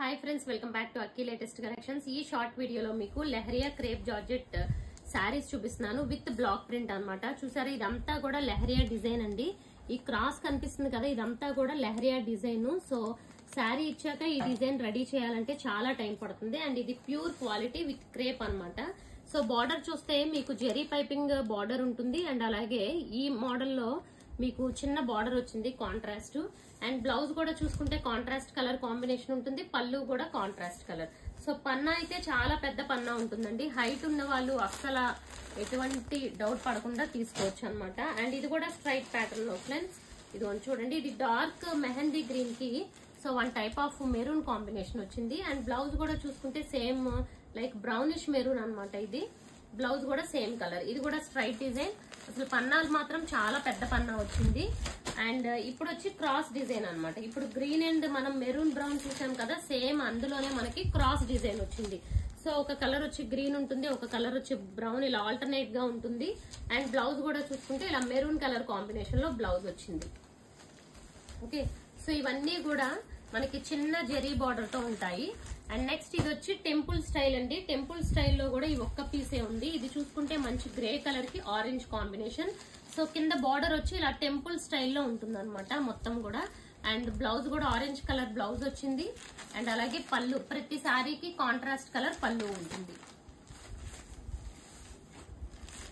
Hi friends, welcome back to అక్కీ latest collections. ఈ short వీడియోలో మీకు లెహరియా క్రేప్ జార్జెట్ శారీస్ చూపిస్తున్నాను విత్ బ్లాక్ ప్రింట్ అన్నమాట. చూసారా, ఇదంతా కూడా లెహరియా డిజైన్ అండి. ఈ క్రాస్ కనిపిస్తుంది కదా, ఇదంతా కూడా లెహరియా డిజైన్. సో శారీ ఇచ్చాక ఈ డిజైన్ రెడీ చేయాలంటే చాలా టైం పడుతుంది. అండ్ ఇది ప్యూర్ క్వాలిటీ విత్ క్రేప్ అన్నమాట. సో బార్డర్ చూస్తే మీకు జెరీ పైపింగ్ బార్డర్ ఉంటుంది. అండ్ అలాగే ఈ మోడల్లో మీకు చిన్న బార్డర్ వచ్చింది కాంట్రాస్ట్. అండ్ బ్లౌజ్ కూడా చూసుకుంటే కాంట్రాస్ట్ కలర్ కాంబినేషన్ ఉంటుంది. పళ్ళు కూడా కాంట్రాస్ట్ కలర్. సో పన్నా అయితే చాలా పెద్ద పన్నా ఉంటుందండి. హైట్ ఉన్న వాళ్ళు అస్సలు ఎటువంటి డౌట్ పడకుండా తీసుకోవచ్చు అనమాట. అండ్ ఇది కూడా స్ట్రైట్ ప్యాటర్న్ లో ఫ్రెండ్స్, ఇది చూడండి, ఇది డార్క్ మెహందీ గ్రీన్ కి so one type of maroon combination వచ్చింది. అండ్ బ్లౌజ్ కూడా చూసుకుంటే సేమ్ లైక్ బ్రౌనిష్ మెరూన్ అనమాట. ఇది బ్లౌజ్ కూడా సేమ్ కలర్. ఇది కూడా స్ట్రైట్ డిజైన్. అసలు పన్నాలు మాత్రం చాలా పెద్ద పన్నా వచ్చింది. అండ్ ఇప్పుడు వచ్చి క్రాస్ డిజైన్ అనమాట. ఇప్పుడు గ్రీన్ అండ్ మనం మెరూన్ బ్రౌన్ చూసాం కదా, సేమ్ అందులోనే మనకి క్రాస్ డిజైన్ వచ్చింది. సో ఒక కలర్ వచ్చి గ్రీన్ ఉంటుంది, ఒక కలర్ వచ్చి బ్రౌన్, ఇలా ఆల్టర్నేట్ గా ఉంటుంది. అండ్ బ్లౌజ్ కూడా చూసుకుంటే ఇలా మెరూన్ కలర్ కాంబినేషన్ లో బ్లౌజ్ వచ్చింది. ఓకే, సో ఇవన్నీ కూడా మనకి చిన్న జెరీ బార్డర్ తో ఉంటాయి. అండ్ నెక్స్ట్ ఇది వచ్చి టెంపుల్ స్టైల్ అండి. టెంపుల్ స్టైల్లో కూడా ఈ ఒక్క పీసే ఉంది. ఇది చూసుకుంటే మంచి గ్రే కలర్ కి ఆరెంజ్ కాంబినేషన్. సో కింద బార్డర్ వచ్చి ఇలా టెంపుల్ స్టైల్లో ఉంటుంది అనమాట మొత్తం కూడా. అండ్ బ్లౌజ్ కూడా ఆరెంజ్ కలర్ బ్లౌజ్ వచ్చింది. అండ్ అలాగే పళ్ళు, ప్రతి శారీకి కాంట్రాస్ట్ కలర్ పళ్ళు ఉంటుంది.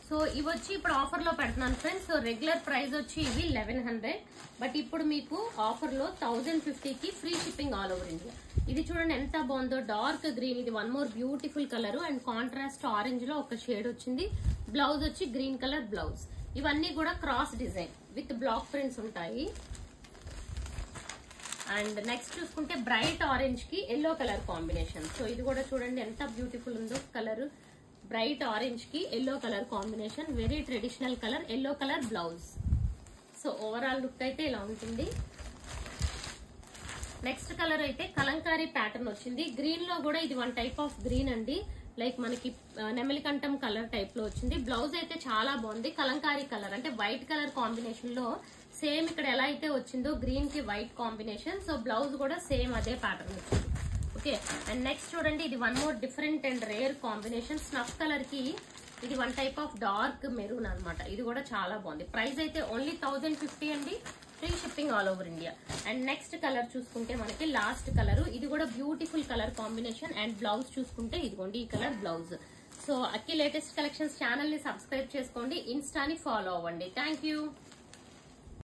సో ఇవి వచ్చి ఇప్పుడు ఆఫర్ లో పెడుతున్నాను ఫ్రెండ్స్. సో రెగ్యులర్ ప్రైస్ వచ్చి ఇవి 1100, బట్ ఇప్పుడు మీకు ఆఫర్ లో 1050 కి free shipping all over India. ఇది చూడండి ఎంత బాగుందో, డార్క్ గ్రీన్. ఇది one more beautiful colour. And contrast orange లో ఒక షేడ్ వచ్చింది. బ్లౌజ్ వచ్చి గ్రీన్ కలర్ బ్లౌజ్. ఇవన్నీ కూడా cross design with block prints ఉంటాయి. అండ్ నెక్స్ట్ చూసుకుంటే బ్రైట్ ఆరెంజ్ కి ఎల్లో కలర్ కాంబినేషన్. సో ఇది కూడా చూడండి ఎంత బ్యూటిఫుల్ ఉందో కలర్. బ్రైట్ ఆరెంజ్ కి yellow colour combination, very traditional colour, yellow colour blouse. So overall look అయితే ఇలా ఉంటుంది. నెక్స్ట్ కలర్ అయితే కలంకారీ ప్యాటర్న్ వచ్చింది. గ్రీన్ లో కూడా ఇది వన్ టైప్ ఆఫ్ గ్రీన్ అండి, లైక్ మనకి నెమలికంఠం కలర్ టైప్ లో వచ్చింది. బ్లౌజ్ అయితే చాలా బాగుంది. కలంకారీ కలర్ అంటే వైట్ కలర్ కాంబినేషన్ లో సేమ్ ఇక్కడ ఎలా అయితే వచ్చిందో గ్రీన్ కి వైట్ కాంబినేషన్. సో బ్లౌజ్ కూడా సేమ్ అదే ప్యాటర్న్ వచ్చింది. ఓకే, అండ్ నెక్స్ట్ చూడండి, ఇది one more different and rare combination. Snuff colour కి ఇది one type of dark maroon అనమాట. ఇది కూడా చాలా బాగుంది. ప్రైస్ అయితే ఓన్లీ 1050 అండి, free shipping all over India. And next colour చూసుకుంటే మనకి లాస్ట్ కలర్. ఇది కూడా beautiful colour combination. And blouse చూసుకుంటే ఇదిగోండి ఈ colour blouse. So అక్కీ latest collections channel ని సబ్స్క్రైబ్ చేసుకోండి, ఇన్స్టాని ఫాలో అవ్వండి. Thank you.